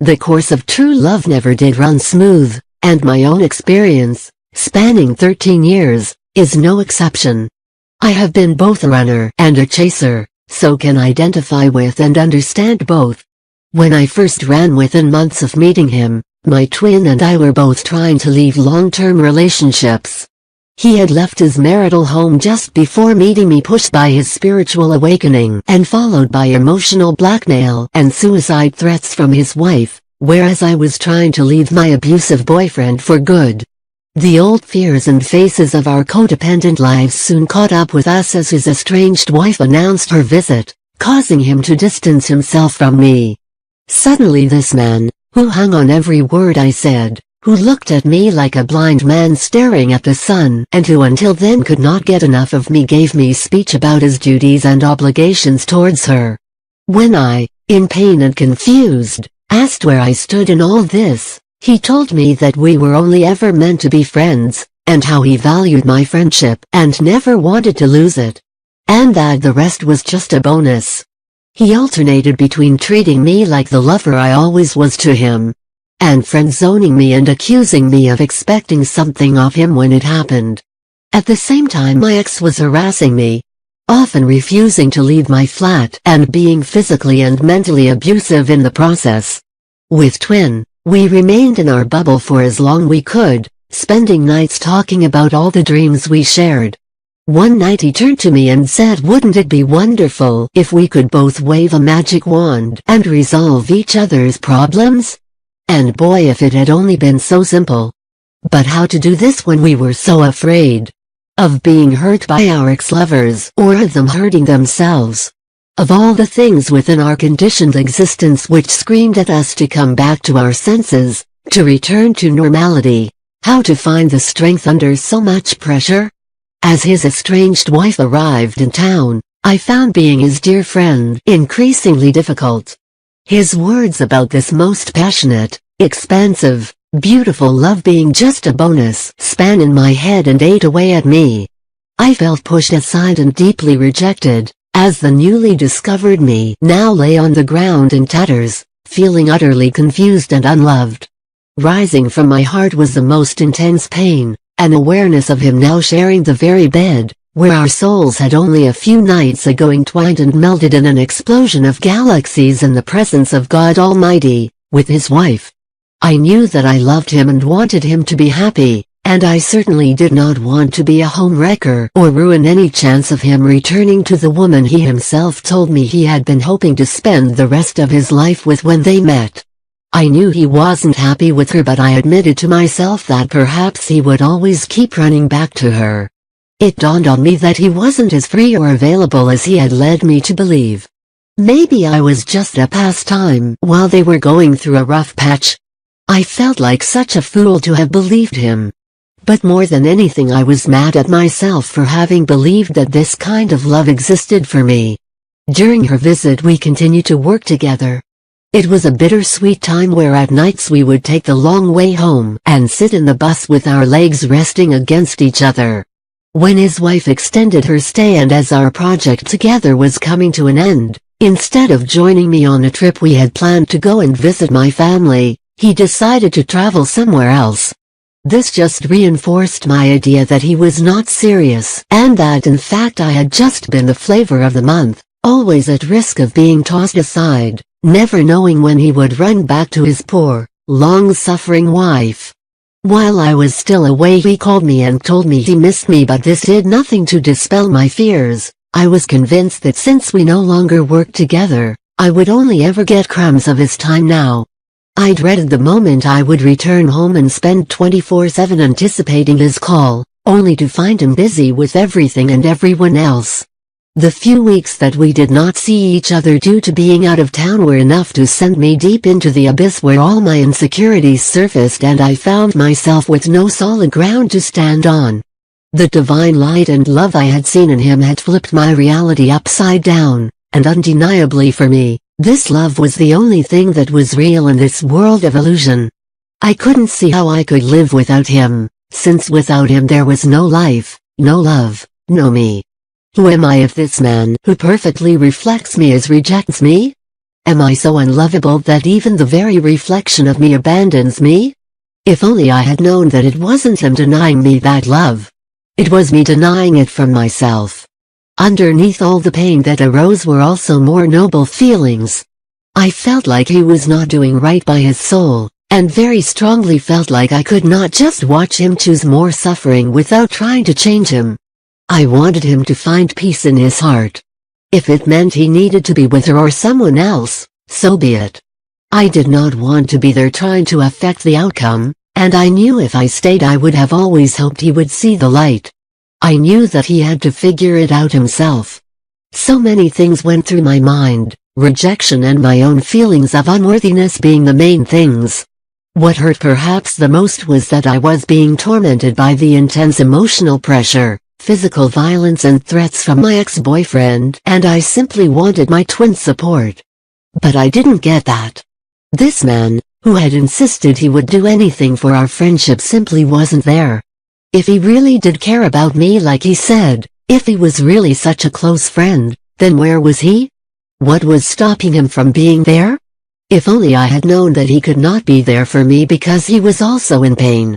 The course of true love never did run smooth, and my own experience, spanning 13 years, is no exception. I have been both a runner and a chaser, so can identify with and understand both. When I first ran within months of meeting him, my twin and I were both trying to leave long-term relationships. He had left his marital home just before meeting me, pushed by his spiritual awakening and followed by emotional blackmail and suicide threats from his wife, whereas I was trying to leave my abusive boyfriend for good. The old fears and faces of our codependent lives soon caught up with us as his estranged wife announced her visit, causing him to distance himself from me. Suddenly this man, who hung on every word I said, who looked at me like a blind man staring at the sun, and who until then could not get enough of me, gave me speech about his duties and obligations towards her. When I, in pain and confused, asked where I stood in all this, he told me that we were only ever meant to be friends, and how he valued my friendship and never wanted to lose it, and that the rest was just a bonus. He alternated between treating me like the lover I always was to him, and friend-zoning me and accusing me of expecting something of him when it happened. At the same time, my ex was harassing me, often refusing to leave my flat and being physically and mentally abusive in the process. With Twin, we remained in our bubble for as long we could, spending nights talking about all the dreams we shared. One night he turned to me and said, "Wouldn't it be wonderful if we could both wave a magic wand and resolve each other's problems?" And boy, if it had only been so simple. But how to do this when we were so afraid of being hurt by our ex-lovers or of them hurting themselves? Of all the things within our conditioned existence which screamed at us to come back to our senses, to return to normality, how to find the strength under so much pressure? As his estranged wife arrived in town, I found being his dear friend increasingly difficult. His words about this most passionate, expansive, beautiful love being just a bonus span in my head and ate away at me. I felt pushed aside and deeply rejected, as the newly discovered me now lay on the ground in tatters, feeling utterly confused and unloved. Rising from my heart was the most intense pain, an awareness of him now sharing the very bed where our souls had only a few nights ago entwined and melded in an explosion of galaxies in the presence of God Almighty, with his wife. I knew that I loved him and wanted him to be happy, and I certainly did not want to be a homewrecker or ruin any chance of him returning to the woman he himself told me he had been hoping to spend the rest of his life with when they met. I knew he wasn't happy with her, but I admitted to myself that perhaps he would always keep running back to her. It dawned on me that he wasn't as free or available as he had led me to believe. Maybe I was just a pastime while they were going through a rough patch. I felt like such a fool to have believed him. But more than anything, I was mad at myself for having believed that this kind of love existed for me. During her visit we continued to work together. It was a bittersweet time where at nights we would take the long way home and sit in the bus with our legs resting against each other. When his wife extended her stay and as our project together was coming to an end, instead of joining me on a trip we had planned to go and visit my family, he decided to travel somewhere else. This just reinforced my idea that he was not serious, and that in fact I had just been the flavor of the month, always at risk of being tossed aside, never knowing when he would run back to his poor, long-suffering wife. While I was still away he called me and told me he missed me, but this did nothing to dispel my fears. I was convinced that since we no longer worked together, I would only ever get crumbs of his time now. I dreaded the moment I would return home and spend 24/7 anticipating his call, only to find him busy with everything and everyone else. The few weeks that we did not see each other due to being out of town were enough to send me deep into the abyss where all my insecurities surfaced and I found myself with no solid ground to stand on. The divine light and love I had seen in him had flipped my reality upside down, and undeniably for me, this love was the only thing that was real in this world of illusion. I couldn't see how I could live without him, since without him there was no life, no love, no me. Who am I if this man who perfectly reflects me rejects me? Am I so unlovable that even the very reflection of me abandons me? If only I had known that it wasn't him denying me that love. It was me denying it from myself. Underneath all the pain that arose were also more noble feelings. I felt like he was not doing right by his soul, and very strongly felt like I could not just watch him choose more suffering without trying to change him. I wanted him to find peace in his heart. If it meant he needed to be with her or someone else, so be it. I did not want to be there trying to affect the outcome, and I knew if I stayed I would have always hoped he would see the light. I knew that he had to figure it out himself. So many things went through my mind, rejection and my own feelings of unworthiness being the main things. What hurt perhaps the most was that I was being tormented by the intense emotional pressure, physical violence and threats from my ex-boyfriend, and I simply wanted my twin's support. But I didn't get that. This man, who had insisted he would do anything for our friendship, simply wasn't there. If he really did care about me like he said, if he was really such a close friend, then where was he? What was stopping him from being there? If only I had known that he could not be there for me because he was also in pain.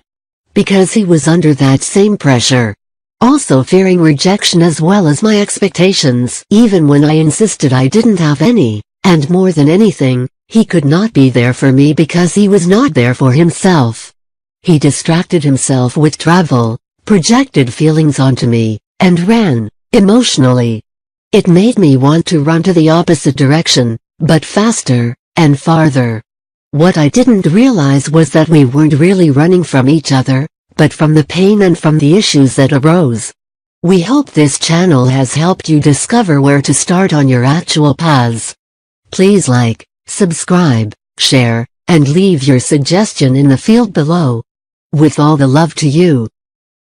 Because he was under that same pressure. Also fearing rejection as well as my expectations, even when I insisted I didn't have any, and more than anything, he could not be there for me because he was not there for himself. He distracted himself with travel, projected feelings onto me, and ran, emotionally. It made me want to run to the opposite direction, but faster, and farther. What I didn't realize was that we weren't really running from each other, but from the pain and from the issues that arose. We hope this channel has helped you discover where to start on your actual paths. Please like, subscribe, share, and leave your suggestion in the field below. With all the love to you.